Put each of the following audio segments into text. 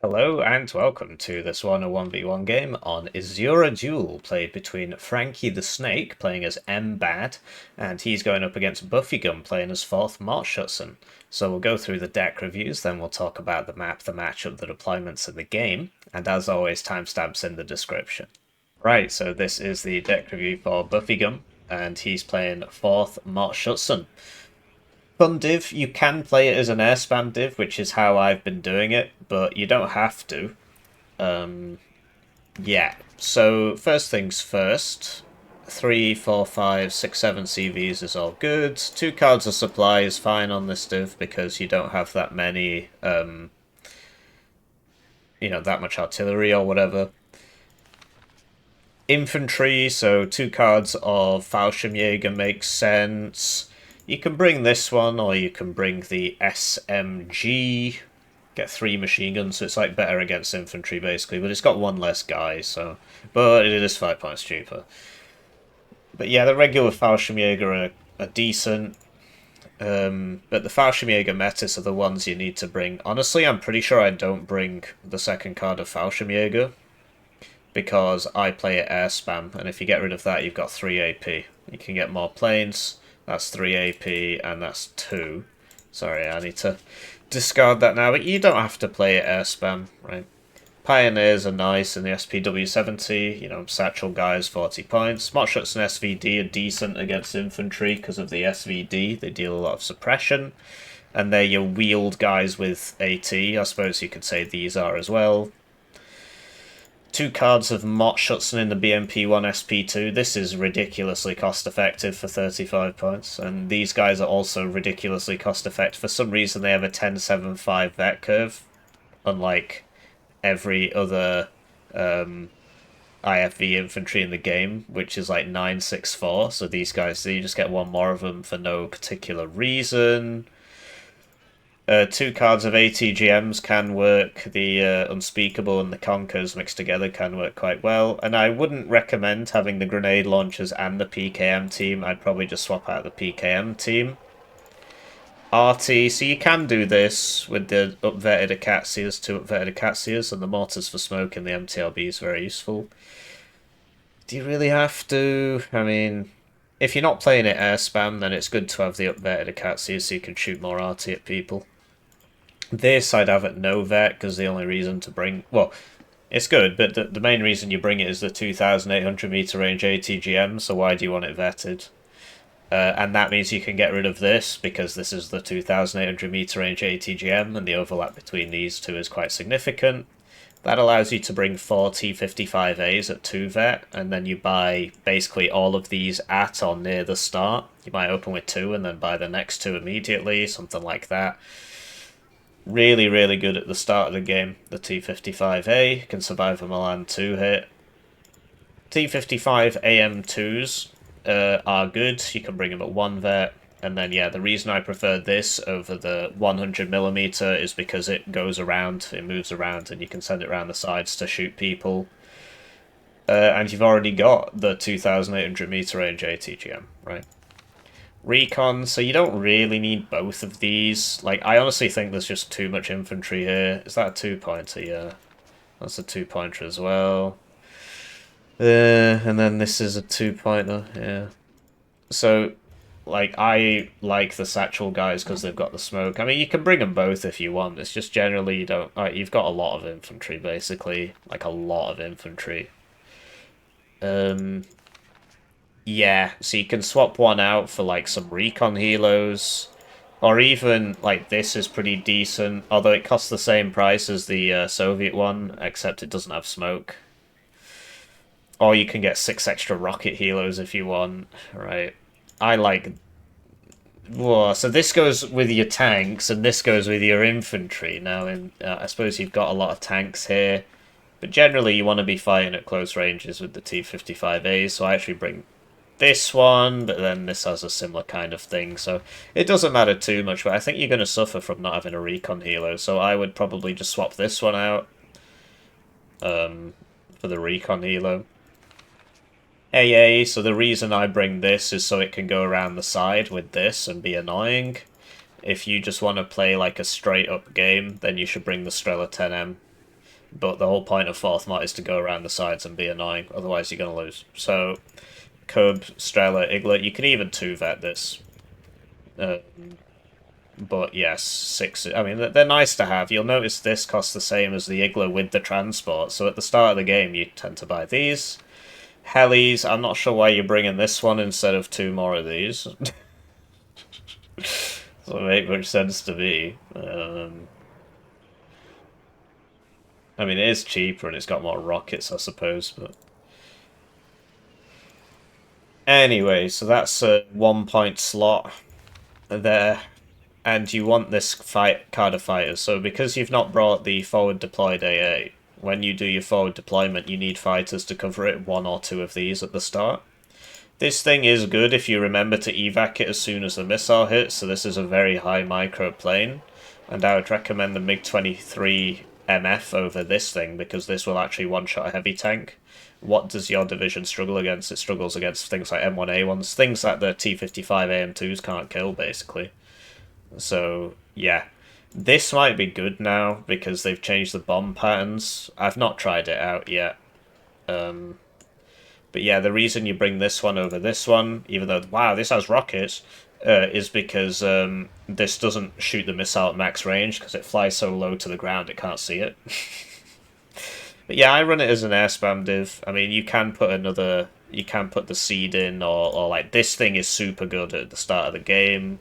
Hello and welcome to this Warno 1v1 game on Isura Duel, played between Frankie the Snake, playing as MBAD, and he's going up against Buffygum, playing as 4th Marshutson. So we'll go through the deck reviews, then we'll talk about the map, the matchup, the deployments, and the game, and as always, timestamps in the description. Right, so this is the deck review for Buffygum, and he's playing 4th Marshutson. Fun div, you can play it as an air spam div, which is how I've been doing it, but you don't have to. Yeah, so first things first. 3, 4, 5, 6, 7 CVs is all good. 2 cards of supply is fine on this div because you don't have that many, that much artillery or whatever. Infantry, so 2 cards of Fallschirmjäger makes sense. You can bring this one, or you can bring the SMG. Get 3 machine guns, so it's like better against infantry basically, but it's got 1 less guy, so. But it is 5 points cheaper. But yeah, the regular Fallschirmjäger are decent. But the Fallschirmjäger metas are the ones you need to bring. Honestly, I'm pretty sure I don't bring the second card of Fallschirmjäger because I play it air spam, and if you get rid of that, you've got 3 AP. You can get more planes, that's 3 AP, and that's 2. Sorry, I need to discard that now, but you don't have to play it air spam, right? Pioneers are nice in the SPW 70, satchel guys 40 points. Smart shots and SVD are decent against infantry because of the SVD, they deal a lot of suppression. And they're your wheeled guys with AT, I suppose you could say these are as well. 2 cards of Mott Schutzen in the BMP1 SP2. This is ridiculously cost effective for 35 points, and these guys are also ridiculously cost effective. For some reason, they have a 10-7-5 vet curve, unlike every other IFV infantry in the game, which is like 9-6-4. So these guys, you just get 1 more of them for no particular reason. 2 cards of ATGMs can work. The Unspeakable and the Conkers mixed together can work quite well. And I wouldn't recommend having the grenade launchers and the PKM team. I'd probably just swap out the PKM team. RT, so you can do this with the upvetted Acacias, 2 upvetted Acacias, and the mortars for smoke in the MTLB is very useful. Do you really have to? I mean, if you're not playing it air spam, then it's good to have the upvetted Acacias so you can shoot more RT at people. This I'd have at no vet, because the only reason to bring... Well, it's good, but the main reason you bring it is the 2,800 meter range ATGM, so why do you want it vetted? And that means you can get rid of this, because this is the 2,800 meter range ATGM, and the overlap between these two is quite significant. That allows you to bring 4 T55As at 2 vet, and then you buy basically all of these at or near the start. You might open with 2 and then buy the next 2 immediately, something like that. Really, really good at the start of the game. The T55A can survive a Milan 2 hit. T55 AM2s are good. You can bring them at 1 vet. And then, yeah, the reason I prefer this over the 100mm is because it goes around, it moves around, and you can send it around the sides to shoot people. And you've already got the 2,800 meter range ATGM, right? Recon, so you don't really need both of these. Like, I honestly think there's just too much infantry here. Is that a 2-pointer? Yeah. That's a 2-pointer as well. And then this is a 2-pointer, yeah. So, like, I like the satchel guys because they've got the smoke. I mean, you can bring them both if you want. It's just generally you don't... you've got a lot of infantry, basically. Like, a lot of infantry. Yeah, so you can swap one out for, like, some recon helos. Or even, like, this is pretty decent. Although it costs the same price as the Soviet one, except it doesn't have smoke. Or you can get 6 extra rocket helos if you want, right? I like... Whoa, so this goes with your tanks, and this goes with your infantry. Now, I suppose you've got a lot of tanks here. But generally, you want to be fighting at close ranges with the T-55As, so I actually bring this one, but then this has a similar kind of thing, so it doesn't matter too much, but I think you're going to suffer from not having a recon helo, so I would probably just swap this one out for the recon helo. AA, so the reason I bring this is so it can go around the side with this and be annoying. If you just want to play like a straight up game, then you should bring the Strela 10M. but the whole point of 4th Mod is to go around the sides and be annoying, otherwise you're going to lose. So, Cub, Strela, Igla, you can even 2-vet this. But yes, 6, I mean, they're nice to have. You'll notice this costs the same as the Igla with the transport, so at the start of the game you tend to buy these. Helis, I'm not sure why you're bringing this one instead of 2 more of these. Doesn't make much sense to me. I mean, it is cheaper and it's got more rockets, I suppose, but... Anyway, so that's a 1-point slot there. And you want this card of fighters, so because you've not brought the forward deployed AA, when you do your forward deployment, you need fighters to cover it, 1 or 2 of these at the start. This thing is good if you remember to evac it as soon as the missile hits, so this is a very high micro plane, and I would recommend the MiG-23 MF over this thing, because this will actually one-shot a heavy tank. What does your division struggle against? It struggles against things like M1A1s, things that the T-55 AM2s can't kill, basically. So, yeah. This might be good now, because they've changed the bomb patterns. I've not tried it out yet. But yeah, the reason you bring this one over this one, even though, wow, this has rockets, is because this doesn't shoot the missile at max range, because it flies so low to the ground it can't see it. But yeah, I run it as an air spam div. I mean, you can put the seed in, or like, this thing is super good at the start of the game.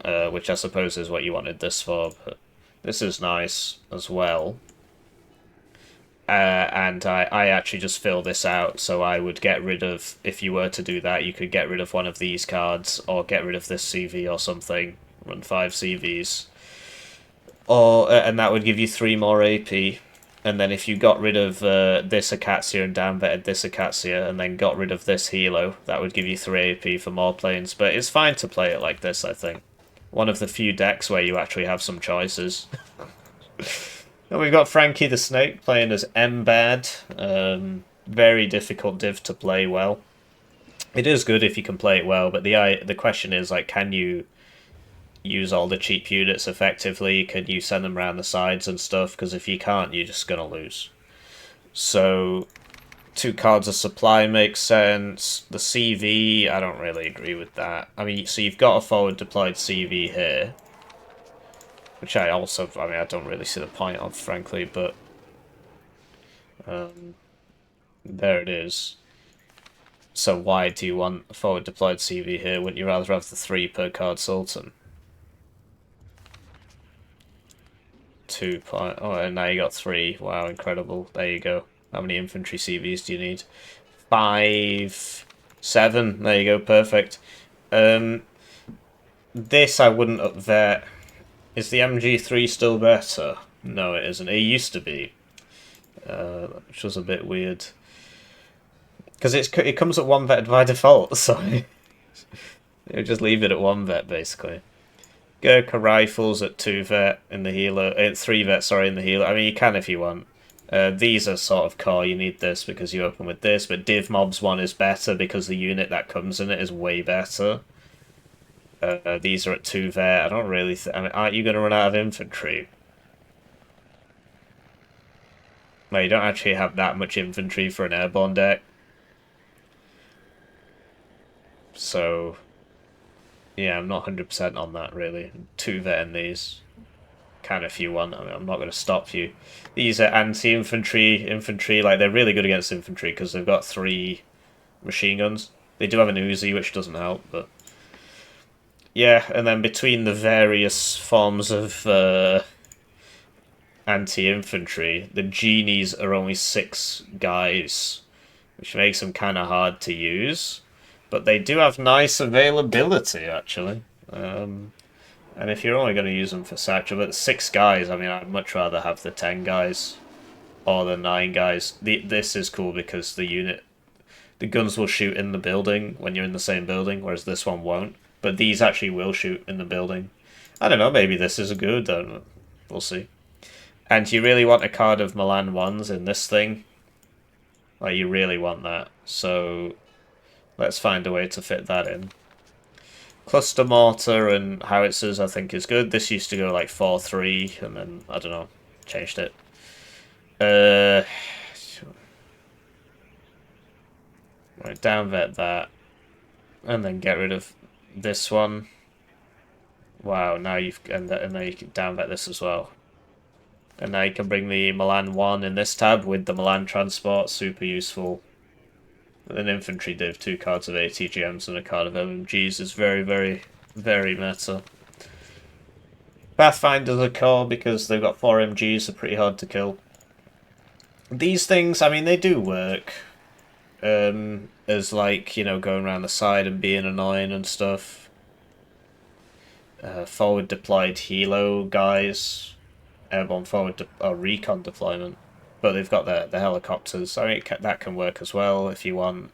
Which I suppose is what you wanted this for, but this is nice as well. And I actually just fill this out, so I would get rid of, if you were to do that, you could get rid of one of these cards, or get rid of this CV or something, run 5 CVs. And that would give you 3 more AP. And then if you got rid of this Acacia and downvetted this Acacia, and then got rid of this Hilo, that would give you 3 AP for more planes. But it's fine to play it like this, I think. One of the few decks where you actually have some choices. And we've got Frankie the Snake playing as MBAD. Very difficult div to play well. It is good if you can play it well, but the question is, like, can you use all the cheap units effectively? Can you send them around the sides and stuff? Because if you can't, you're just going to lose. So, 2 cards of supply makes sense. The CV, I don't really agree with that. I mean, so you've got a forward deployed CV here. Which I don't really see the point of, frankly, but... there it is. So why do you want a forward deployed CV here? Wouldn't you rather have the 3 per card Sultan? 2 point... Oh, and now you got 3. Wow, incredible. There you go. How many infantry CVs do you need? 5... 7. There you go, perfect. This I wouldn't upvet. Is the MG3 still better? No, it isn't. It used to be. Which was a bit weird. Because it comes at 1 vet by default, so... you just leave it at 1 vet, basically. Gurkha rifles at 2 vet in the healer... 3 vet, sorry, in the healer. I mean, you can if you want. These are sort of core. You need this because you open with this, but Div Mob's one is better because the unit that comes in it is way better. These are at 2 vet. I don't really... I mean, aren't you going to run out of infantry? No, you don't actually have that much infantry for an airborne deck. So... yeah, I'm not 100% on that, really. 2 vet in these. Can if you want. I mean, I'm not going to stop you. These are anti-infantry. Like, they're really good against infantry because they've got 3 machine guns. They do have an Uzi, which doesn't help, but... yeah, and then between the various forms of anti-infantry, the genies are only 6 guys, which makes them kind of hard to use. But they do have nice availability, actually. And if you're only going to use them for satchel, but 6 guys, I mean, I'd much rather have the 10 guys or the 9 guys. This is cool because the guns will shoot in the building when you're in the same building, whereas this one won't. But these actually will shoot in the building. I don't know, maybe this is good, I don't know. We'll see. And you really want a card of Milan 1s in this thing? Like, you really want that. So, let's find a way to fit that in. Cluster mortar and howitzers I think is good. This used to go like 4-3 and then, I don't know, changed it. Uh, right, downvet that, and then get rid of this one. Wow, now you've and now you can downvet this as well. And now you can bring the Milan 1 in this tab with the Milan transport, super useful. An infantry div, 2 cards of ATGMs and a card of MMGs is very, very, very meta. Pathfinder's a core because they've got 4 MGs, they're pretty hard to kill. These things, I mean, they do work. As like, you know, going around the side and being annoying and stuff. Forward deployed helo guys. Airborne forward recon deployment. But they've got the helicopters. I mean, that can work as well if you want.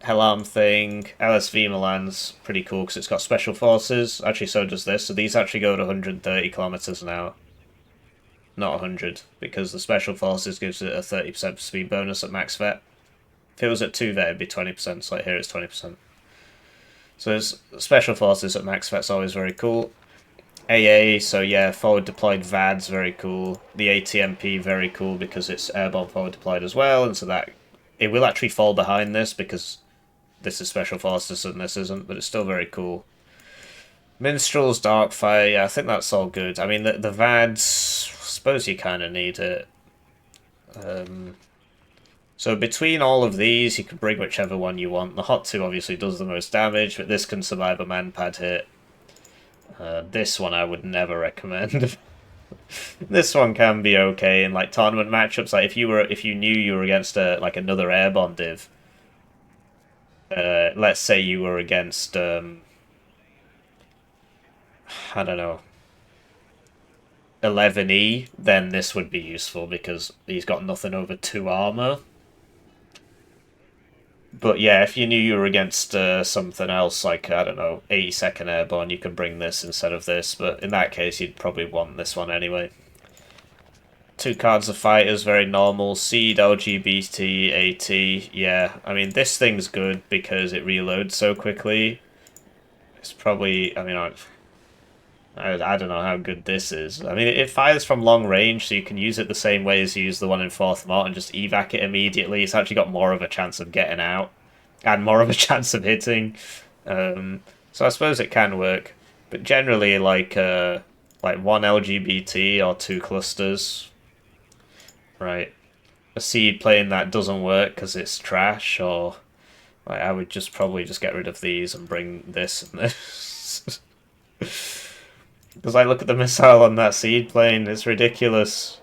Helarm thing. LSV Milan's pretty cool because it's got special forces. Actually, so does this. So these actually go to 130 kilometers an hour. Not 100, because the special forces gives it a 30% speed bonus at max vet. If it was at 2 vet, it'd be 20%, so like here it's 20%. So there's special forces at max vet's always very cool. AA, so yeah, forward deployed VAD's very cool. The ATMP, very cool because it's airborne forward deployed as well, and so that it will actually fall behind this because this is special forces and this isn't, but it's still very cool. Minstrels, Darkfire, yeah, I think that's all good. I mean, the VADs, I suppose you kind of need it. So between all of these, you can bring whichever one you want. The Hot 2 obviously does the most damage, but this can survive a man-pad hit. This one I would never recommend. This one can be okay in like tournament matchups. Like if you knew you were against like another airborne div. Let's say you were against I don't know, 11E, then this would be useful because he's got nothing over 2 armor. But yeah, if you knew you were against something else, like, I don't know, 82nd Airborne, you could bring this instead of this, but in that case, you'd probably want this one anyway. 2 cards of fighters, very normal. Seed, LGBT, AT, yeah. I mean, this thing's good because it reloads so quickly. It's probably, I mean, I don't know how good this is. I mean, it fires from long range, so you can use it the same way as you use the one in 4th Mot and just evac it immediately. It's actually got more of a chance of getting out and more of a chance of hitting. So I suppose it can work. But generally, like 1 LGBT or 2 clusters, right? A seed playing that doesn't work because it's trash, or like, I would just probably just get rid of these and bring this and this. Because I look at the missile on that seed plane, it's ridiculous.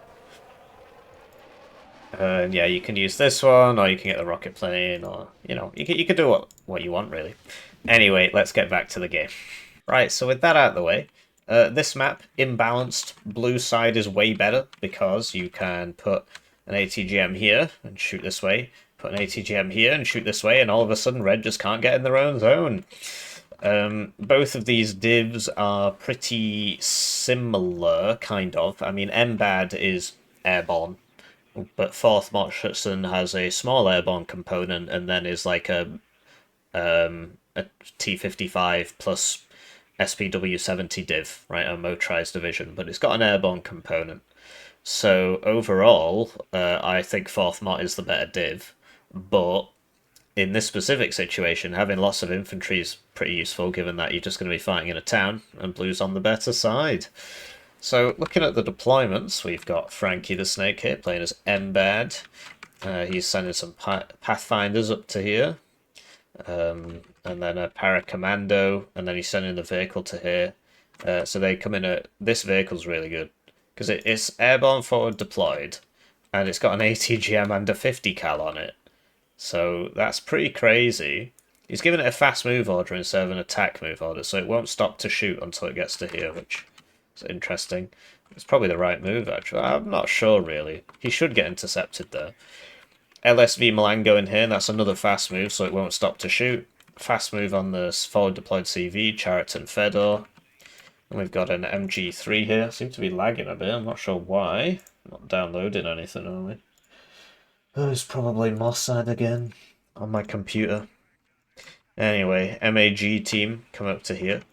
And yeah, you can use this one, or you can get the rocket plane, or, you know, you can do what you want, really. Anyway, let's get back to the game. Right, so with that out of the way, this map, imbalanced, blue side is way better, because you can put an ATGM here and shoot this way, put an ATGM here and shoot this way, and all of a sudden red just can't get in their own zone. Both of these divs are pretty similar, kind of. I mean, MBAD is airborne, but 4th Motschützen has a small airborne component and then is like a T-55 plus SPW-70 div, right, a motorized division, but it's got an airborne component. So overall, I think 4th Mot is the better div, but in this specific situation, having lots of infantry is pretty useful, given that you're just going to be fighting in a town, and blue's on the better side. So, looking at the deployments, we've got Frankie the Snake here, playing as MBAD. He's sending some Pathfinders up to here. And then a Paracommando, and then he's sending the vehicle to here. So they come in at... This vehicle's really good, because it's airborne forward deployed, and it's got an ATGM and a 50 cal on it. So that's pretty crazy. He's given it a fast move order instead of an attack move order, so it won't stop to shoot until it gets to here, which is interesting. It's probably the right move, actually. I'm not sure, really. He should get intercepted there. LSV Milan going here, and that's another fast move, so it won't stop to shoot. Fast move on the forward deployed CV, Chariot and Fedor. And we've got an MG3 here. Seems to be lagging a bit, I'm not sure why. Not downloading anything, are we? Oh, it's probably Mossad again on my computer. Anyway, MAG team come up to here.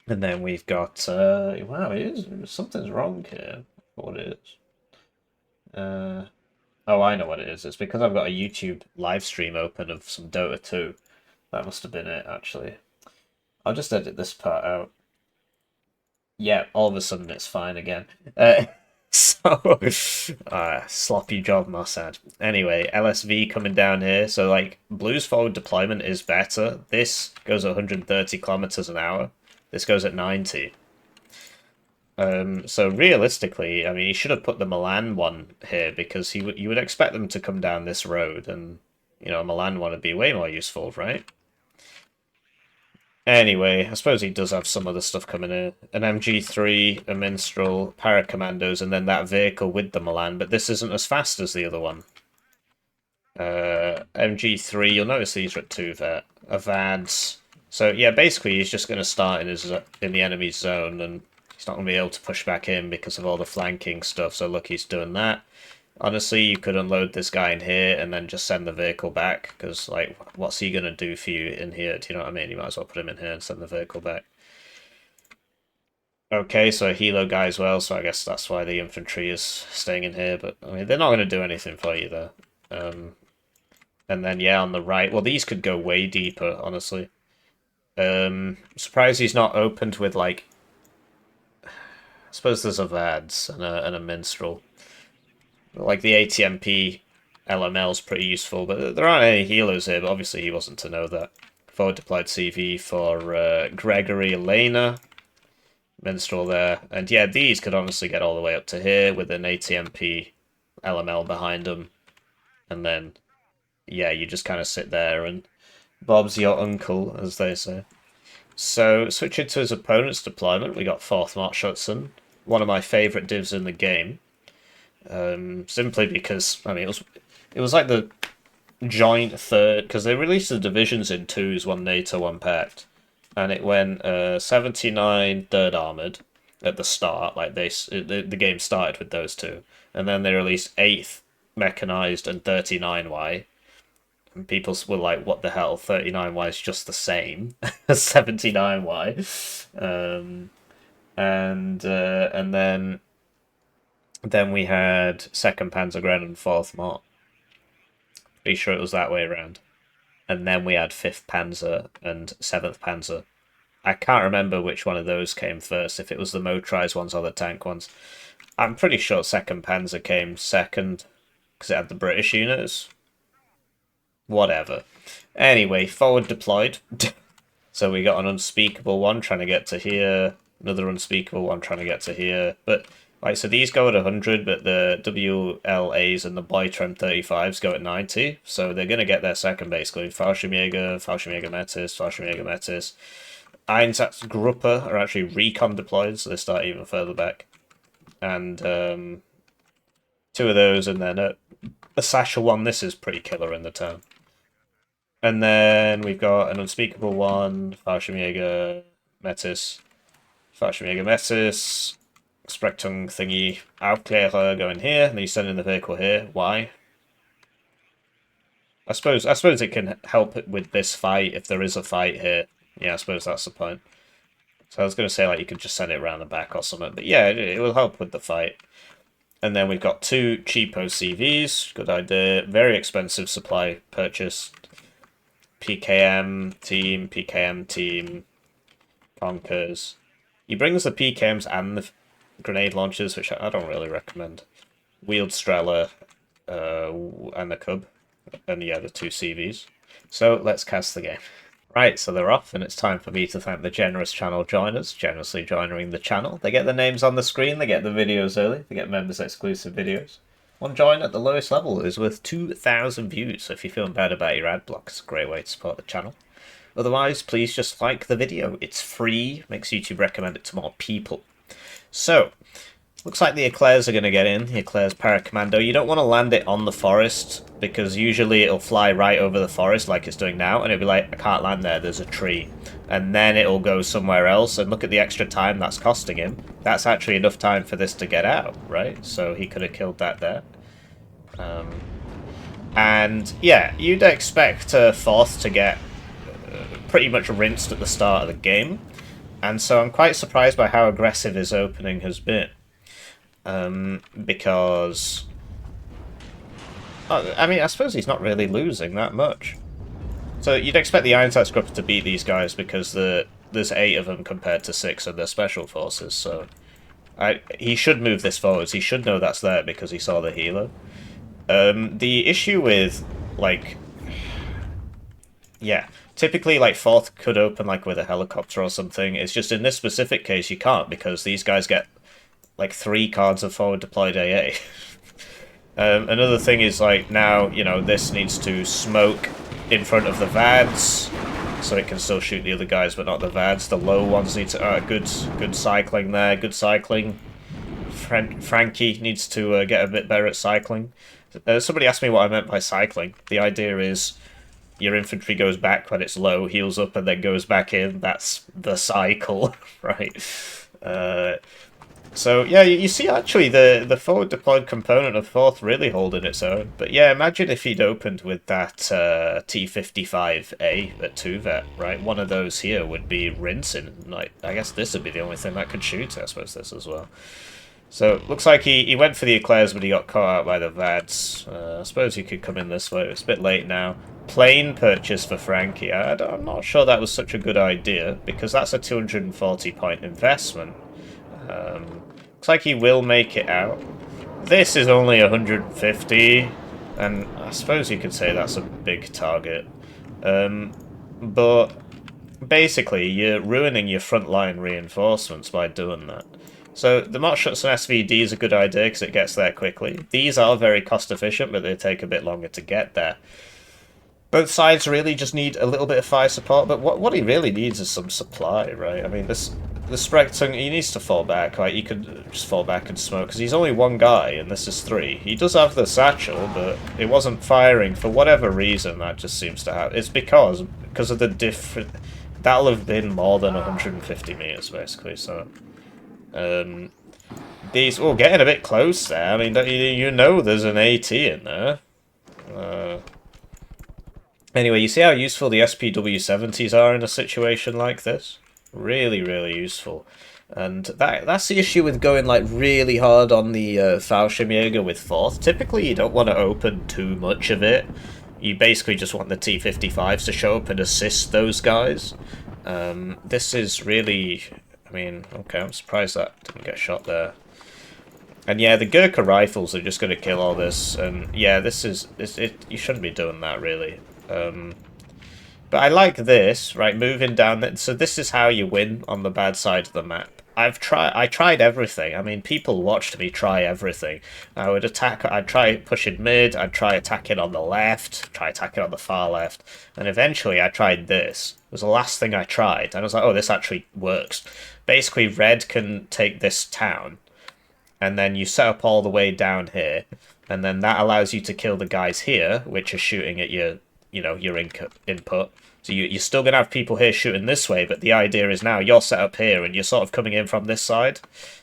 And then we've got, wow, something's wrong here. What it is. Oh, I know what it is. It's because I've got a YouTube live stream open of some Dota 2. That must have been it, actually. I'll just edit this part out. Yeah, all of a sudden it's fine again. So, sloppy job, Mossad. Anyway, LSV coming down here. So, like, Blue's forward deployment is better. This goes at 130 kilometers an hour. This goes at 90. So realistically, I mean, he should have put the Milan one here because you would expect them to come down this road, and you know, a Milan one would be way more useful, right? Anyway, I suppose he does have some other stuff coming in. An MG3, a Minstrel, Paracommandos, and then that vehicle with the Milan, but this isn't as fast as the other one. MG3, you'll notice these are at 2 vet. Avads. So yeah, basically he's just going to start in the enemy's zone, and he's not going to be able to push back in because of all the flanking stuff, so look, he's doing that. Honestly, you could unload this guy in here and then just send the vehicle back, because, like, what's he going to do for you in here? Do you know what I mean? You might as well put him in here and send the vehicle back. Okay, so a helo guy as well, so I guess that's why the infantry is staying in here, but, I mean, they're not going to do anything for you, though. And then, yeah, on the right, well, these could go way deeper, honestly. Surprised he's not opened with, like, I suppose there's a VADS and a Minstrel. Like, the ATMP LML's pretty useful, but there aren't any healers here, but obviously he wasn't to know that. Forward deployed CV for Gregory Elena. Minstrel there. And yeah, these could honestly get all the way up to here with an ATMP LML behind them. And then, yeah, you just kind of sit there and Bob's your uncle, as they say. So, switching to his opponent's deployment, we got 4th Mark Schutzen, one of my favourite divs in the game. Simply because, I mean, it was like the joint third, because they released the divisions in twos, one NATO, one Pact, and it went 79 Third Armoured at the start, like the game started with those two, and then they released 8th Mechanized and 39Y, and people were like, what the hell, 39Y is just the same as 79Y, and then we had 2nd Panzergrenadier and 4th Mott. Pretty sure it was that way around. And then we had 5th Panzer and 7th Panzer. I can't remember which one of those came first, if it was the motorized ones or the tank ones. I'm pretty sure 2nd Panzer came second, because it had the British units. Whatever. Anyway, forward deployed. So we got an unspeakable one trying to get to here, another unspeakable one trying to get to here, but... Right, so these go at 100, but the WLAs and the Boytram 35s go at 90, so they're going to get their second, basically. Fallschirmjäger, Fallschirmjäger Metis, Fallschirmjäger Metis. Einsatzgruppe are actually recon deployed, so they start even further back. And 2 of those, and then a Satchel one. This is pretty killer in the town. And then we've got an unspeakable one, Fallschirmjäger Metis, Fallschirmjäger Metis, Sprechtung thingy, Aufklärer going here, and then you send in the vehicle here. Why? I suppose it can help with this fight if there is a fight here. Yeah, I suppose that's the point. So I was going to say, like, you could just send it around the back or something, but yeah, it will help with the fight. And then we've got 2 cheapo CVs. Good idea. Very expensive supply purchase. PKM team, Conkers. He brings the PKMs and the grenade launchers, which I don't really recommend. Wheeled Strela and the Cub. And yeah, the 2 CVs. So let's cast the game. Right, so they're off, and it's time for me to thank the generous channel joiners, generously joining the channel. They get the names on the screen, they get the videos early, they get members exclusive videos. One join at the lowest level is worth 2,000 views, so if you're feeling bad about your ad block, it's a great way to support the channel. Otherwise, please just like the video. It's free, makes YouTube recommend it to more people. So, looks like the Eclairs are going to get in, the Eclairs Paracommando. You don't want to land it on the forest, because usually it'll fly right over the forest like it's doing now, and it'll be like, I can't land there, there's a tree. And then it'll go somewhere else, and look at the extra time that's costing him. That's actually enough time for this to get out, right? So he could have killed that there. And yeah, you'd expect 4th to get pretty much rinsed at the start of the game. And so I'm quite surprised by how aggressive his opening has been. Because I mean, I suppose he's not really losing that much. So you'd expect the Ironside Scrubber to beat these guys because there's 8 of them compared to 6 of their special forces, so... he should move this forwards. He should know that's there because he saw the healer. The issue with, like... Yeah, typically, like, 4th could open, like, with a helicopter or something. It's just in this specific case you can't because these guys get, like, 3 cards of forward deployed AA. Another thing is, like, now, you know, this needs to smoke in front of the VADs, so it can still shoot the other guys, but not the VADs. The low ones need to... good cycling there, good cycling. Frankie needs to get a bit better at cycling. Somebody asked me what I meant by cycling. The idea is your infantry goes back when it's low, heals up, and then goes back in. That's the cycle, right? So, yeah, you see actually the forward deployed component of 4th really holding its own. But yeah, imagine if he'd opened with that T55A at 2-vet, right? One of those here would be rinsing. Like, I guess this would be the only thing that could shoot, I suppose, this as well. So, looks like he went for the Eclairs, but he got caught out by the VADs. I suppose he could come in this way. It's a bit late now. Plane purchase for Frankie. I'm not sure that was such a good idea, because that's a 240-point investment. Looks like he will make it out. This is only 150, and I suppose you could say that's a big target. But basically, you're ruining your frontline reinforcements by doing that. So the Motorised SVD is a good idea because it gets there quickly. These are very cost efficient, but they take a bit longer to get there. Both sides really just need a little bit of fire support, but what he really needs is some supply, right? I mean, the Sprectung, he needs to fall back, right? He could just fall back and smoke, because he's only 1 guy, and this is 3. He does have the satchel, but it wasn't firing for whatever reason. That just seems to have... It's because of the different... That'll have been more than 150 meters, basically, so... These... Oh, getting a bit close there. I mean, you know there's an AT in there. Anyway, you see how useful the SPW-70s are in a situation like this? Really, really useful. And that's the issue with going like really hard on the Fallschirmjäger with 4th. Typically, you don't want to open too much of it. You basically just want the T-55s to show up and assist those guys. This is really... I mean, okay, I'm surprised that didn't get shot there. And yeah, the Gurkha rifles are just going to kill all this. And yeah, this is... you shouldn't be doing that, really. But I like this, right, moving down... So this is how you win on the bad side of the map. I tried everything. I mean, people watched me try everything. I'd try pushing mid, I'd try attacking on the left, try attacking on the far left, and eventually I tried this. It was the last thing I tried, and I was like, oh, this actually works. Basically, red can take this town, and then you set up all the way down here, and then that allows you to kill the guys here, which are shooting at your, your input. So you're still going to have people here shooting this way, but the idea is now you're set up here and you're sort of coming in from this side,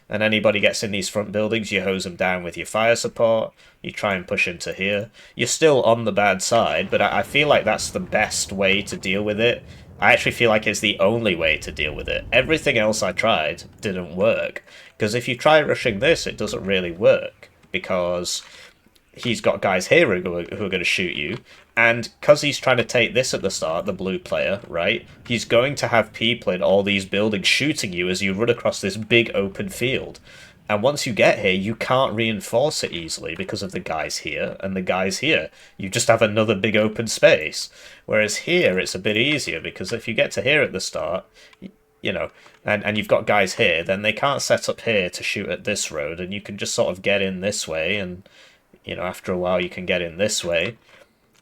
and anybody gets in these front buildings, you hose them down with your fire support, you try and push into here. You're still on the bad side, but I feel like that's the best way to deal with it. I actually feel like it's the only way to deal with it. Everything else I tried didn't work, because if you try rushing this, it doesn't really work, because he's got guys here who are going to shoot you, and because he's trying to take this at the start, the blue player, right, he's going to have people in all these buildings shooting you as you run across this big open field. And once you get here, you can't reinforce it easily because of the guys here and the guys here. You just have another big open space. Whereas here, it's a bit easier, because if you get to here at the start, and you've got guys here, then they can't set up here to shoot at this road, and you can just sort of get in this way, and, after a while you can get in this way.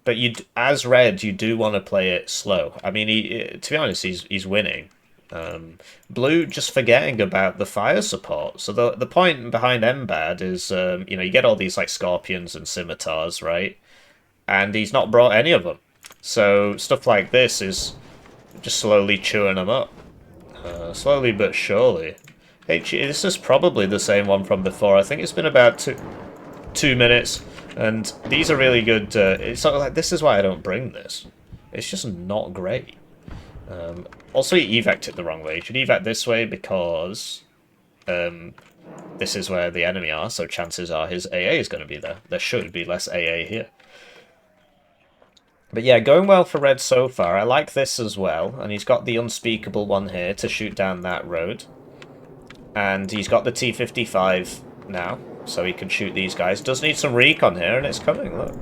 But as red, you do want to play it slow. I mean, to be honest, he's winning. Blue just forgetting about the fire support. So the point behind MBAD is, you get all these like scorpions and scimitars, right? And he's not brought any of them. So stuff like this is just slowly chewing them up. Slowly but surely. This is probably the same one from before. I think it's been about two minutes. And these are really good. It's sort of like, this is why I don't bring this. It's just not great. Also, he evac'd it the wrong way. You should evac this way because this is where the enemy are, so chances are his AA is going to be there. There should be less AA here. But yeah, going well for red so far. I like this as well, and he's got the unspeakable one here to shoot down that road. And he's got the T-55 now, so he can shoot these guys. Does need some recon here, and it's coming, look.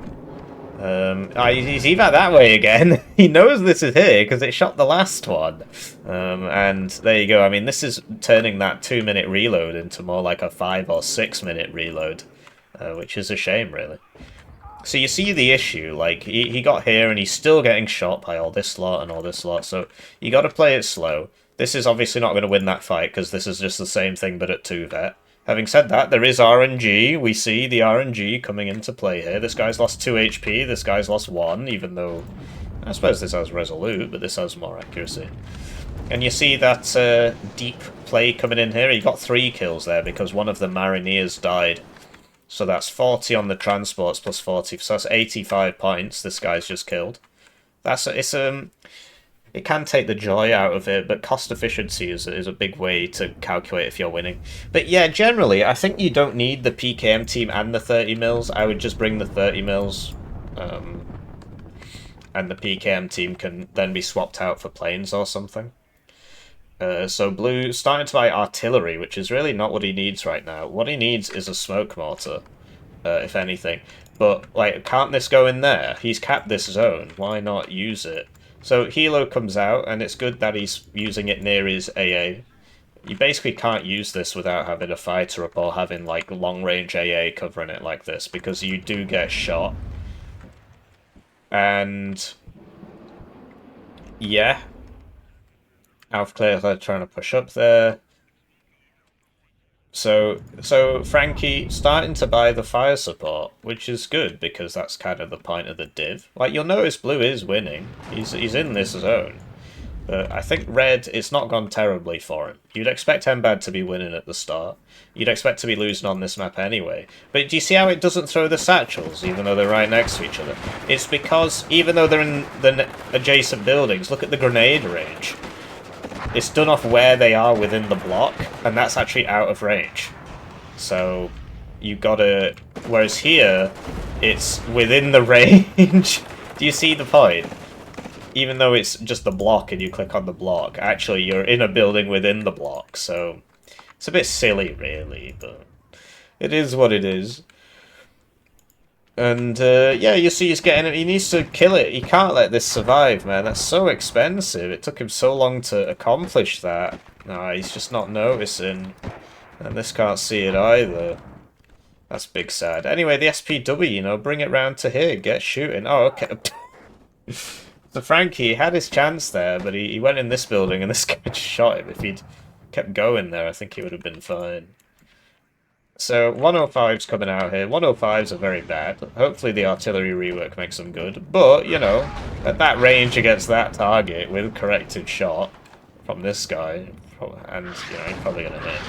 He's evac that way again. He knows this is here because it shot the last one. And there you go. I mean, this is turning that 2-minute reload into more like a 5 or 6 minute reload, which is a shame, really. So you see the issue. Like, he got here and he's still getting shot by all this lot and all this lot. So you got to play it slow. This is obviously not going to win that fight because this is just the same thing but at 2-vet. Having said that, there is RNG. We see the RNG coming into play here. This guy's lost 2 HP, this guy's lost 1, even though I suppose this has Resolute, but this has more accuracy. And you see that deep play coming in here. He got 3 kills there because one of the Mariners died. So that's 40 on the transports plus 40, so that's 85 points this guy's just killed. It can take the joy out of it, but cost efficiency is a big way to calculate if you're winning. But yeah, generally, I think you don't need the PKM team and the 30 mils. I would just bring the 30 mils, and the PKM team can then be swapped out for planes or something. So blue starting to buy artillery, which is really not what he needs right now. What he needs is a smoke mortar, if anything. But, like, can't this go in there? He's capped this zone. Why not use it? So Hilo comes out, and it's good that he's using it near his AA. You basically can't use this without having a fighter up or having, like, long-range AA covering it like this, because you do get shot. And yeah. Alf-Clear trying to push up there. So Frankie starting to buy the fire support, which is good because that's kind of the point of the div. Like, you'll notice blue is winning. He's in this zone. But I think red, it's not gone terribly for him. You'd expect MBAD to be winning at the start. You'd expect to be losing on this map anyway. But do you see how it doesn't throw the satchels, even though they're right next to each other? It's because, even though they're in the adjacent buildings, look at the grenade range. It's done off where they are within the block, and that's actually out of range. So you gotta... Whereas here, it's within the range. Do you see the point? Even though it's just the block and you click on the block, actually you're in a building within the block, so it's a bit silly, really, but it is what it is. And, yeah, you see he's getting it. He needs to kill it. He can't let this survive, man. That's so expensive. It took him so long to accomplish that. Nah, he's just not noticing. And this can't see it either. That's big sad. Anyway, the SPW, you know, bring it round to here. Get shooting. Oh, okay. So Frankie had his chance there, but he went in this building and this guy just shot him. If he'd kept going there, I think he would have been fine. So 105's coming out here. 105s are very bad. Hopefully the artillery rework makes them good. But, you know, at that range against that target with corrected shot from this guy, and, you know, he's probably going to hit.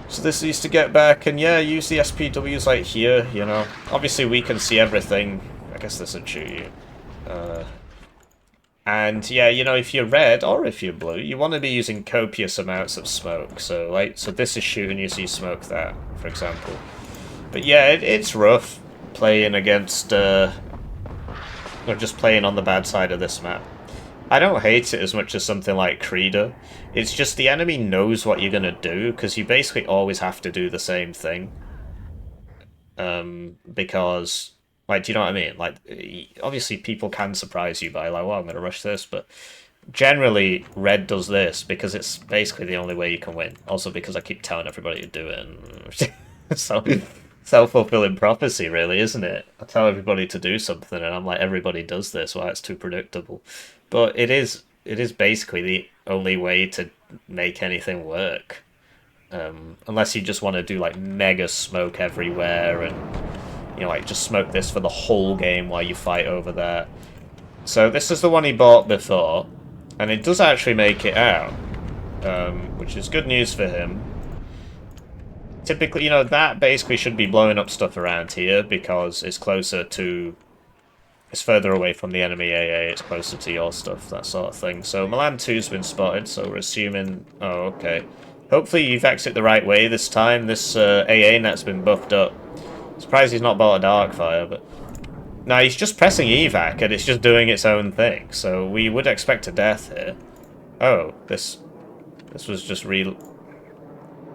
So this needs to get back, and yeah, use the SPWs like here, you know. Obviously we can see everything. I guess this would shoot you. And yeah, you know, if you're red or if you're blue, you want to be using copious amounts of smoke. So like, so this is shooting, you see smoke that, for example. But yeah, it's rough playing against, or just playing on the bad side of this map. I don't hate it as much as something like Creeder. It's just the enemy knows what you're gonna do, because you basically always have to do the same thing. Because... Like, do you know what I mean? Like, obviously people can surprise you by, like, well, I'm going to rush this, but generally, red does this because it's basically the only way you can win. Also because I keep telling everybody to do it, and so self-fulfilling prophecy, really, isn't it? I tell everybody to do something, and I'm like, everybody does this, well, it's too predictable. But it is basically the only way to make anything work. Unless you just want to do, like, mega smoke everywhere, and... You know, like, just smoke this for the whole game while you fight over that. So this is the one he bought before, and it does actually make it out, which is good news for him. Typically, you know, that basically should be blowing up stuff around here, because it's closer to... It's further away from the enemy AA, it's closer to your stuff, that sort of thing. So Milan 2's been spotted, so we're assuming... Oh, okay. Hopefully you've exited the right way this time. This AA net's been buffed up. Surprised he's not bought a Darkfire, but... No, he's just pressing evac and it's just doing its own thing. So we would expect a death here. Oh, this was just real...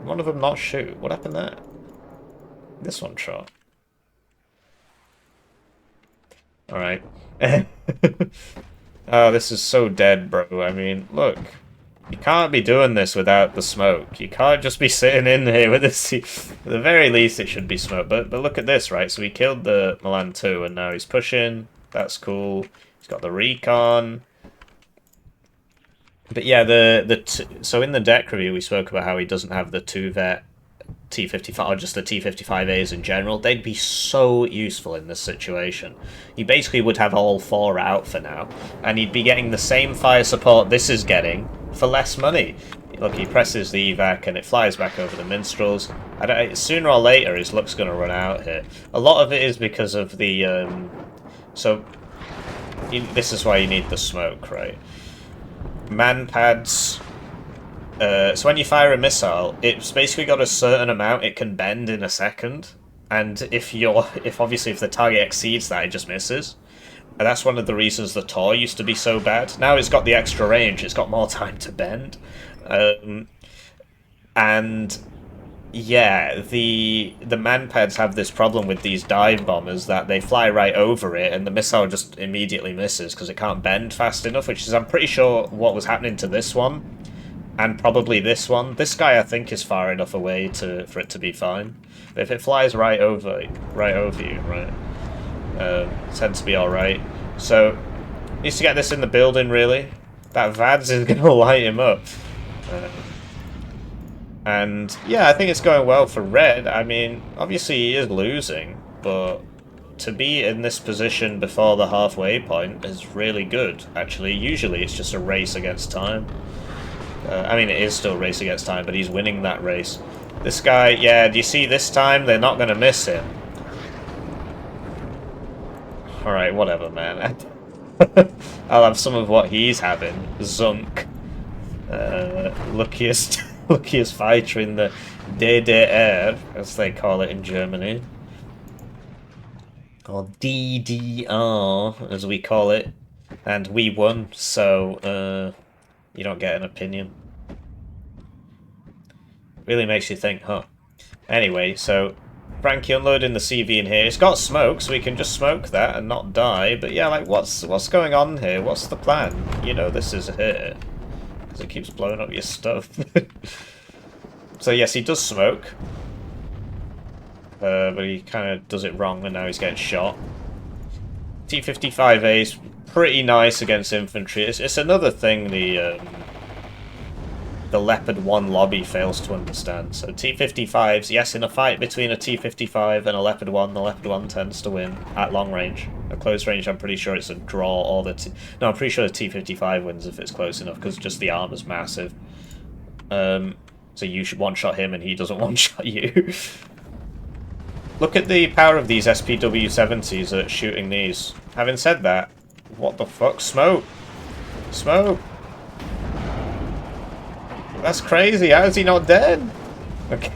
One of them not shoot. What happened there? This one shot. Alright. Oh, this is so dead, bro. I mean, look. You can't be doing this without the smoke. You can't just be sitting in here with this. At the very least, it should be smoke. But look at this, right? So he killed the Milan 2, and now he's pushing. That's cool. He's got the recon. But yeah, so in the deck review, we spoke about how he doesn't have the 2-vet T55, or just the T55As in general. They'd be so useful in this situation. You basically would have all 4 out for now, and you'd be getting the same fire support this is getting for less money. Look, he presses the evac and it flies back over the minstrels. Sooner or later, his luck's going to run out here. A lot of it is because of the... this is why you need the smoke, right? Man pads... so when you fire a missile, it's basically got a certain amount it can bend in a second, and if obviously if the target exceeds that, it just misses. And that's one of the reasons the Tor used to be so bad. Now it's got the extra range, it's got more time to bend, and yeah, the manpads have this problem with these dive bombers that they fly right over it, and the missile just immediately misses because it can't bend fast enough. Which is, I'm pretty sure, what was happening to this one. And probably this one. This guy, I think, is far enough away for it to be fine. But if it flies right over you, right, tends to be all right. So, needs to get this in the building, really. That Vads is going to light him up. And yeah, I think it's going well for Red. I mean, obviously he is losing, but to be in this position before the halfway point is really good. Actually, usually it's just a race against time. I mean, it is still race against time, but he's winning that race. This guy, yeah, do you see this time? They're not going to miss him. Alright, whatever, man. I'll have some of what he's having. Zunk. Luckiest fighter in the DDR, as they call it in Germany. Or DDR, as we call it. And we won, so, you don't get an opinion. Really makes you think, huh? Anyway, so Frankie unloading the CV in here. It's got smoke, so we can just smoke that and not die. But yeah, like, what's going on here? What's the plan? You know this is here. Because it keeps blowing up your stuff. So yes, he does smoke. But he kind of does it wrong, and now he's getting shot. T55A's pretty nice against infantry. It's another thing the Leopard 1 lobby fails to understand. So T55s, yes, in a fight between a T55 and a Leopard 1, the Leopard 1 tends to win at long range. At close range, I'm pretty sure it's a draw, or no, I'm pretty sure the T55 wins if it's close enough, because just the armor's massive. So you should one-shot him and he doesn't one-shot you. Look at the power of these SPW-70s at shooting these. Having said that, what the fuck? Smoke! Smoke! That's crazy, how is he not dead? Okay.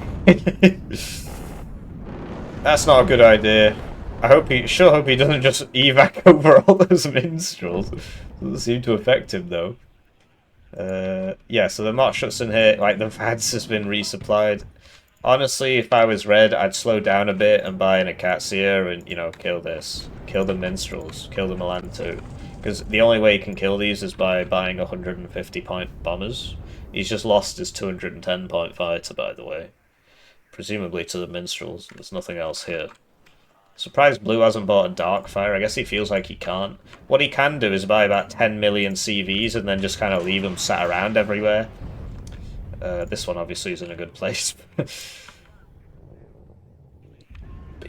That's not a good idea. Sure hope he doesn't just evac over all those minstrels. Doesn't seem to affect him though. Yeah, so the Mott shuts in here, like the VADS has been resupplied. Honestly, if I was Red, I'd slow down a bit and buy an Acacia and, you know, kill this. Kill the minstrels. Kill the Milan 2. Because the only way you can kill these is by buying 150-point bombers. He's just lost his 210-point fighter, by the way. Presumably to the minstrels. There's nothing else here. Surprised Blue hasn't bought a Darkfire. I guess he feels like he can't. What he can do is buy about 10 million CVs and then just kind of leave them sat around everywhere. This one obviously is in a good place. But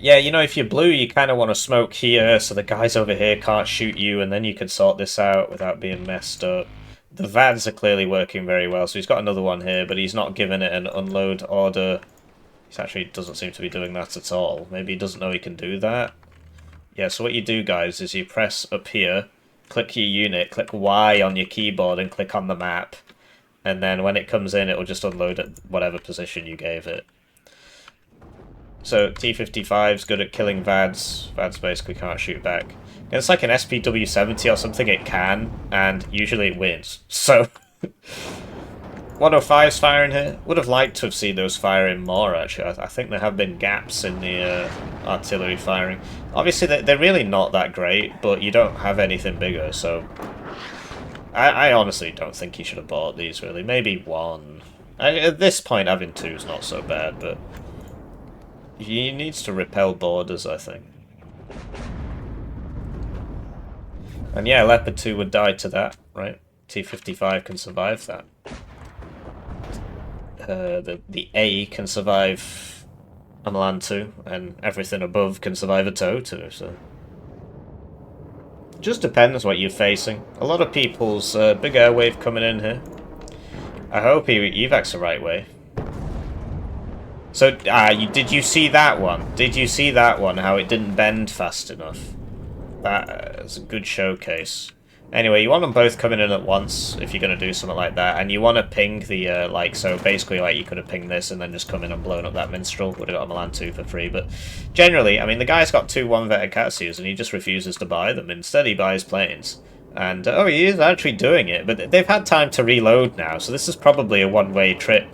yeah, you know, if you're Blue, you kind of want to smoke here so the guys over here can't shoot you, and then you can sort this out without being messed up. The VADs are clearly working very well, so he's got another one here, but he's not given it an unload order. He actually doesn't seem to be doing that at all. Maybe he doesn't know he can do that. Yeah, so what you do, guys, is you press up here, click your unit, click Y on your keyboard, and click on the map. and then when it comes in, it will just unload at whatever position you gave it. So T-55's good at killing VADs. VADs basically can't shoot back. It's like an SPW-70 or something, it can, and usually it wins. So 105's firing here. Would have liked to have seen those firing more, actually. I think there have been gaps in the artillery firing. Obviously, they're really not that great, but you don't have anything bigger, so I honestly don't think he should have bought these, really. Maybe one. At this point, having two is not so bad, but he needs to repel borders, I think. And yeah, Leopard 2 would die to that, right? T-55 can survive that. The A can survive a Milan 2, and everything above can survive a TOW 2, so... Just depends what you're facing. A lot of people's big air wave coming in here. I hope he evacs the right way. So, did you see that one? Did you see that one, how it didn't bend fast enough? That is a good showcase. Anyway, you want them both coming in at once if you're going to do something like that, and you want to ping the, so basically, you could have pinged this and then just come in and blown up that Minstrel. Would have got a Milan 2 for free, but generally, I mean, the guy's got two 1-vetted Katsus, and he just refuses to buy them. Instead, he buys planes. And, oh, he is actually doing it, but they've had time to reload now, so this is probably a one-way trip.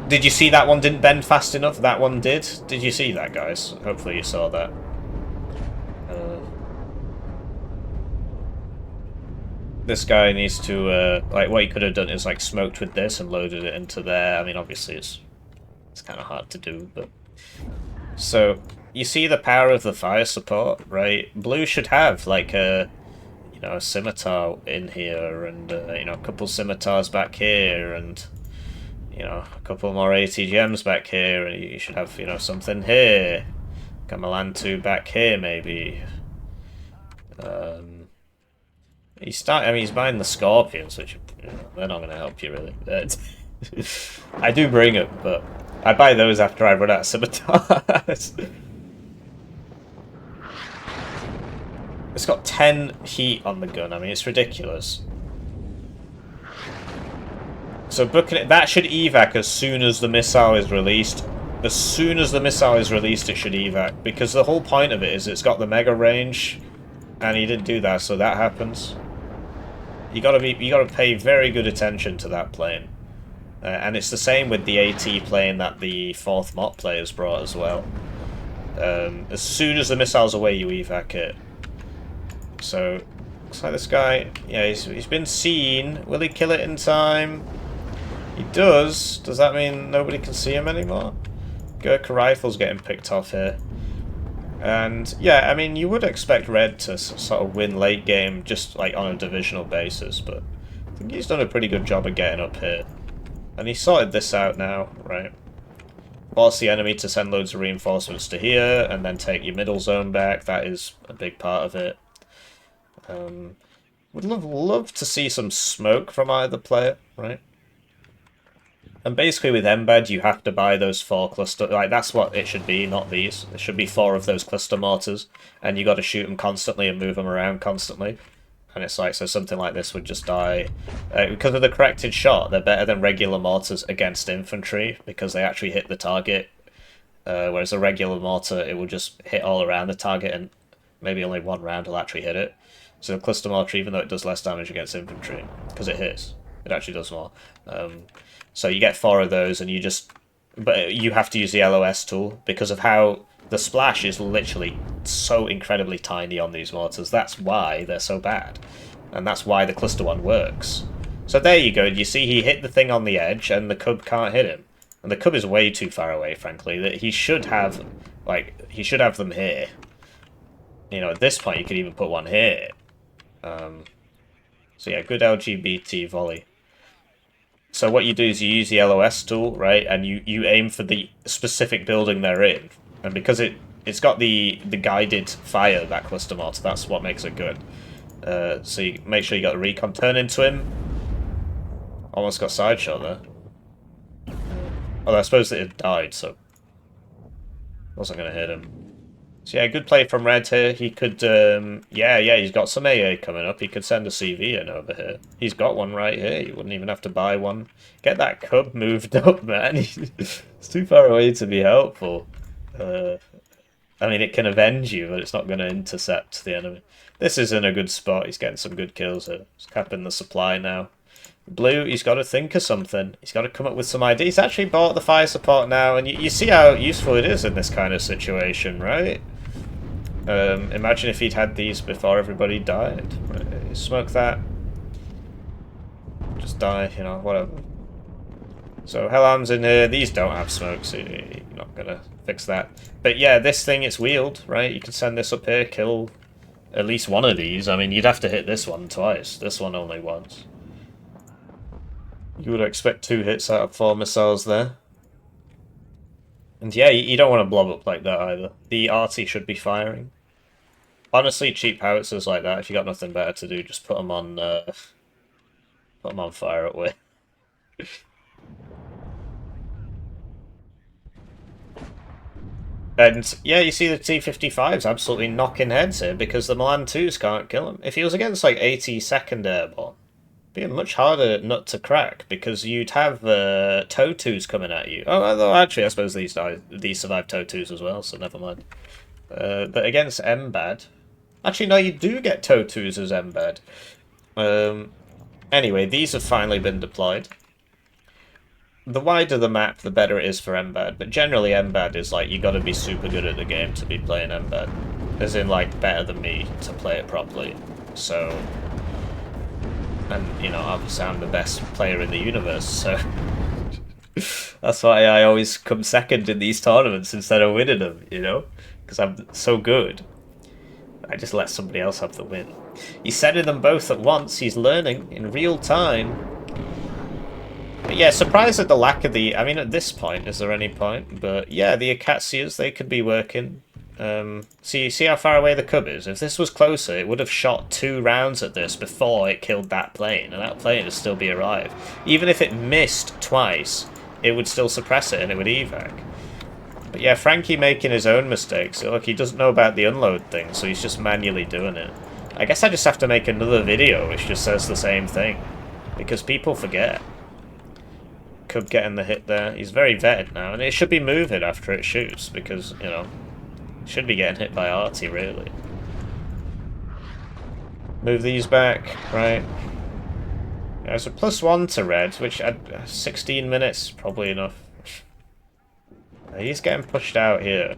Did you see that one didn't bend fast enough? That one did? Did you see that, guys? Hopefully you saw that. This guy needs to, what he could have done is, smoked with this and loaded it into there. I mean, obviously it's kind of hard to do, but... So, you see the power of the fire support, right? Blue should have, a scimitar in here, and, a couple scimitars back here, and... a couple more ATGMs back here, and you should have, something here. Milan 2 back here, maybe. He's buying the Scorpions, which, they're not going to help you, really. I do bring them, but I buy those after I run out of scimitars. It's got 10 heat on the gun, I mean, it's ridiculous. So booking it, that should evac as soon as the missile is released. As soon as the missile is released, it should evac, because the whole point of it is it's got the mega range, and he didn't do that, so that happens. You gotta pay very good attention to that plane, and it's the same with the AT plane that the 4th Mot players brought as well. As soon as the missile's away, you evac it. So looks like this guy, yeah, he's been seen. Will he kill it in time? He does. Does that mean nobody can see him anymore? Gurkha rifle's getting picked off here. And, yeah, I mean, you would expect Red to sort of win late game just, on a divisional basis, but I think he's done a pretty good job of getting up here. And he sorted this out now, right? Force the enemy to send loads of reinforcements to here, and then take your middle zone back. That is a big part of it. Would love to see some smoke from either player, right? And basically with MBAD, you have to buy those 4 cluster... that's what it should be, not these. It should be 4 of those cluster mortars. And you got to shoot them constantly and move them around constantly. And it's so something like this would just die. Because of the corrected shot, they're better than regular mortars against infantry, because they actually hit the target. Whereas a regular mortar, it will just hit all around the target, and maybe only one round will actually hit it. So the cluster mortar, even though it does less damage against infantry, because it hits, it actually does more. So you get 4 of those, and but you have to use the LOS tool because of how the splash is literally so incredibly tiny on these mortars. That's why they're so bad, and that's why the cluster one works. So there you go. You see, he hit the thing on the edge, and the Cub can't hit him, and the Cub is way too far away. Frankly, that he should have them here. At this point, you could even put one here. So yeah, good LGBT volley. So what you do is you use the LOS tool, right, and you aim for the specific building they're in. And because it's got the guided fire, that cluster mortar, that's what makes it good. So you make sure you got the recon turn into him. Almost got sideshot there. Although I suppose it had died, so wasn't going to hit him. So yeah, good play from Red here. He could, yeah, he's got some AA coming up. He could send a CV in over here. He's got one right here. You wouldn't even have to buy one. Get that cub moved up, man. It's too far away to be helpful. I mean, it can avenge you, but it's not going to intercept the enemy. This is in a good spot. He's getting some good kills here. He's capping the supply now. Blue, he's got to think of something. He's got to come up with some ideas. He's actually bought the fire support now, and you see how useful it is in this kind of situation, right? Imagine if he'd had these before everybody died. Right? Smoke that. Just die, you know, whatever. So Hellam's in here. These don't have smoke, so you're not going to fix that. But yeah, this thing, it's wheeled, right? You can send this up here, kill at least one of these. I mean, you'd have to hit this one twice. This one only once. You would expect 2 hits out of 4 missiles there. And yeah, you don't want to blob up like that either. The arty should be firing. Honestly, cheap howitzers like that, if you got nothing better to do, just put them on fire at way. And yeah, you see the T-55's absolutely knocking heads here because the Milan 2s can't kill him. If he was against like 82nd Airborne, it'd be a much harder nut to crack because you'd have TOW-2s coming at you. Oh, although actually, I suppose these survive TOW-2s as well, so never mind. But against MBAD, actually no, you do get TOW-2s as MBAD. Anyway, these have finally been deployed. The wider the map, the better it is for MBAD, but generally MBAD is like, you gotta be super good at the game to be playing MBAD. As in, like, better than me to play it properly. So, and, you know, obviously I'm the best player in the universe, so that's why I always come second in these tournaments instead of winning them, you know? Because I'm so good. I just let somebody else have the win. He's sending them both at once, he's learning in real time. But yeah, surprised at the lack of the... I mean, at this point, is there any point? But yeah, the Acacias, they could be working. See how far away the cub is? If this was closer, it would have shot 2 rounds at this before it killed that plane, and that plane would still be alive. Even if it missed twice, it would still suppress it and it would evac. But yeah, Frankie making his own mistakes. Look, he doesn't know about the unload thing, so he's just manually doing it. I guess I just have to make another video which just says the same thing, because people forget. Cub getting the hit there. He's very vetted now, and it should be moving after it shoots, because, you know, should be getting hit by arty, really. Move these back, right. Yeah, so +1 to red, which at 16 minutes, probably enough. He's getting pushed out here.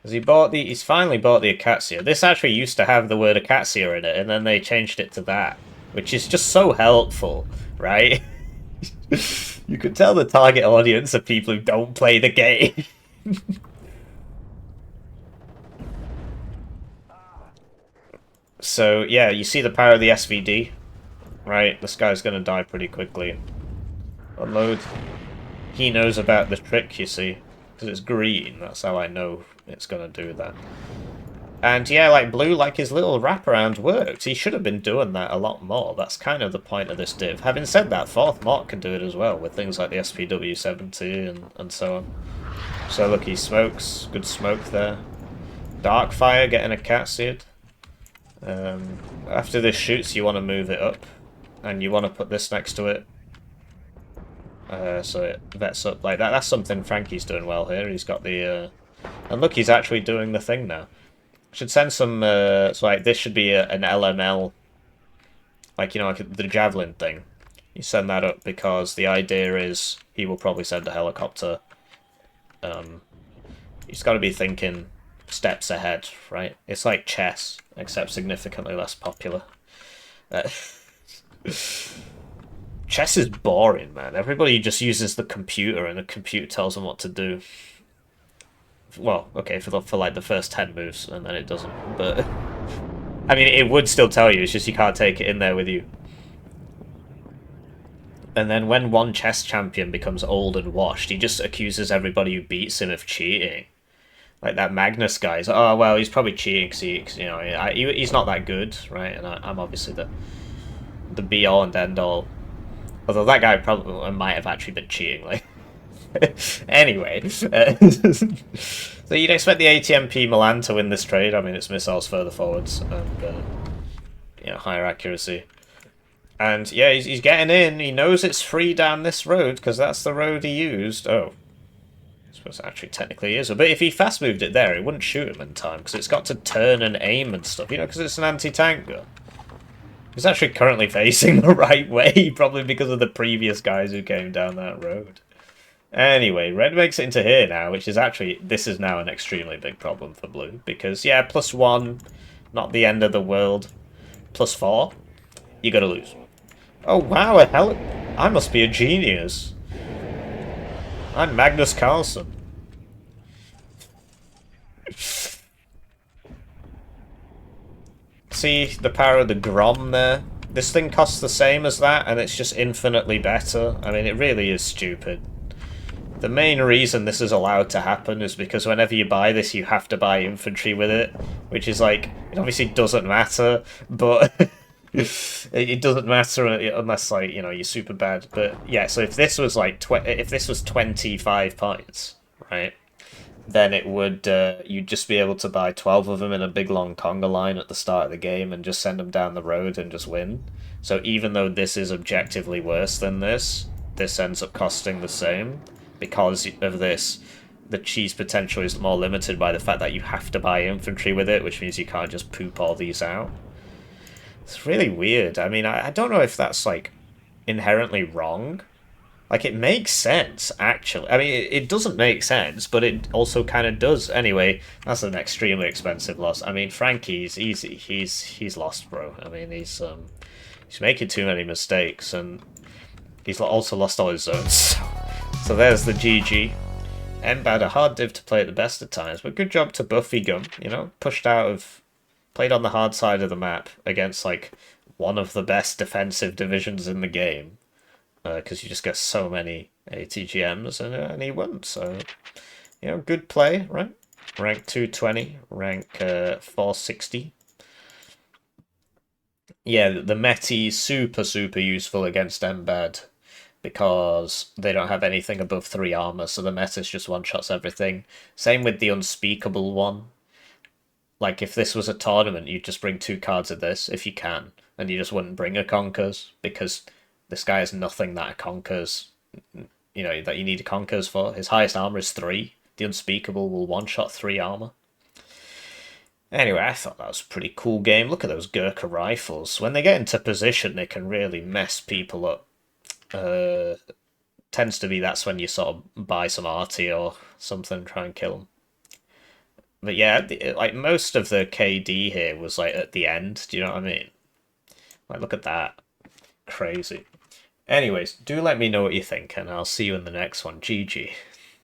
Because he's finally bought the Acacia. This actually used to have the word Acacia in it, and then they changed it to that, which is just so helpful. Right? You could tell the target audience are people who don't play the game. So, yeah, you see the power of the SVD. Right? This guy's gonna die pretty quickly. Unload. He knows about the trick, you see. Because it's green, that's how I know it's gonna do that. And yeah, like Blue, like his little wraparound worked. He should have been doing that a lot more. That's kind of the point of this div. Having said that, 4th Mott can do it as well with things like the SPW-70 and so on. So look, he smokes. Good smoke there. Darkfire getting a cat-seared. After this shoots, you want to move it up. And you want to put this next to it. So it vets up like that. That's something Frankie's doing well here. He's got the... And look, he's actually doing the thing now. Should send some, so like this should be an LML, like, you know, like the Javelin thing. You send that up because the idea is he will probably send a helicopter. He's got to be thinking steps ahead, right? It's like chess, except significantly less popular. Chess is boring, man. Everybody just uses the computer and the computer tells them what to do. Well, okay, for like the first 10 moves, and then it doesn't. But I mean, it would still tell you. It's just you can't take it in there with you. And then when one chess champion becomes old and washed, he just accuses everybody who beats him of cheating. Like that Magnus guy. He's like, oh well, he's probably cheating because you know he's not that good, right? And I'm obviously the be all and end all. Although that guy probably might have actually been cheating, like. Anyway, so you'd expect the ATMP Milan to win this trade. I mean, its missiles further forwards and higher accuracy. And yeah, he's getting in. He knows it's free down this road because that's the road he used. Oh, I suppose it actually technically is. But if he fast moved it there, it wouldn't shoot him in time because it's got to turn and aim and stuff. Because it's an anti-tank gun. It's actually currently facing the right way, probably because of the previous guys who came down that road. Anyway, red makes it into here now, which is actually, this is now an extremely big problem for blue. Because, yeah, +1, not the end of the world. +4, you gotta lose. Oh, wow, I must be a genius. I'm Magnus Carlsen. See the power of the Grom there? This thing costs the same as that, and it's just infinitely better. I mean, it really is stupid. The main reason this is allowed to happen is because whenever you buy this, you have to buy infantry with it, which is like, it obviously doesn't matter, but it doesn't matter unless, like, you're super bad. But yeah, so if this was like, if this was 25 points, right, then it would, you'd just be able to buy 12 of them in a big long conga line at the start of the game and just send them down the road and just win. So even though this is objectively worse than this ends up costing the same. Because of this, the cheese potential is more limited by the fact that you have to buy infantry with it, which means you can't just poop all these out. It's really weird. I mean, I don't know if that's, like, inherently wrong. Like, it makes sense, actually. I mean, it doesn't make sense, but it also kind of does. Anyway, that's an extremely expensive loss. I mean, Frankie's easy. He's lost, bro. I mean, he's making too many mistakes, and he's also lost all his zones. So there's the GG. MBAD, a hard div to play at the best of times, but good job to Buffygum, played on the hard side of the map against, like, one of the best defensive divisions in the game. Because you just get so many ATGMs, and he won, so, good play, right? Rank 220, rank 460. Yeah, the Meti's super, super useful against MBAD. Because they don't have anything above 3 armor, so the Metis just one-shots everything. Same with the Unspeakable one. Like, if this was a tournament, you'd just bring 2 cards of this, if you can, and you just wouldn't bring a Conkers, because this guy has nothing that a Conkers, that you need a Conkers for. His highest armor is 3. The Unspeakable will one-shot 3 armor. Anyway, I thought that was a pretty cool game. Look at those Gurkha rifles. When they get into position, they can really mess people up. Tends to be that's when you sort of buy some arty or something, try and kill them. But yeah, like most of the KD here was like at the end. Do you know what I mean? Like, look at that, crazy. Anyways, do let me know what you think, and I'll see you in the next one. GG.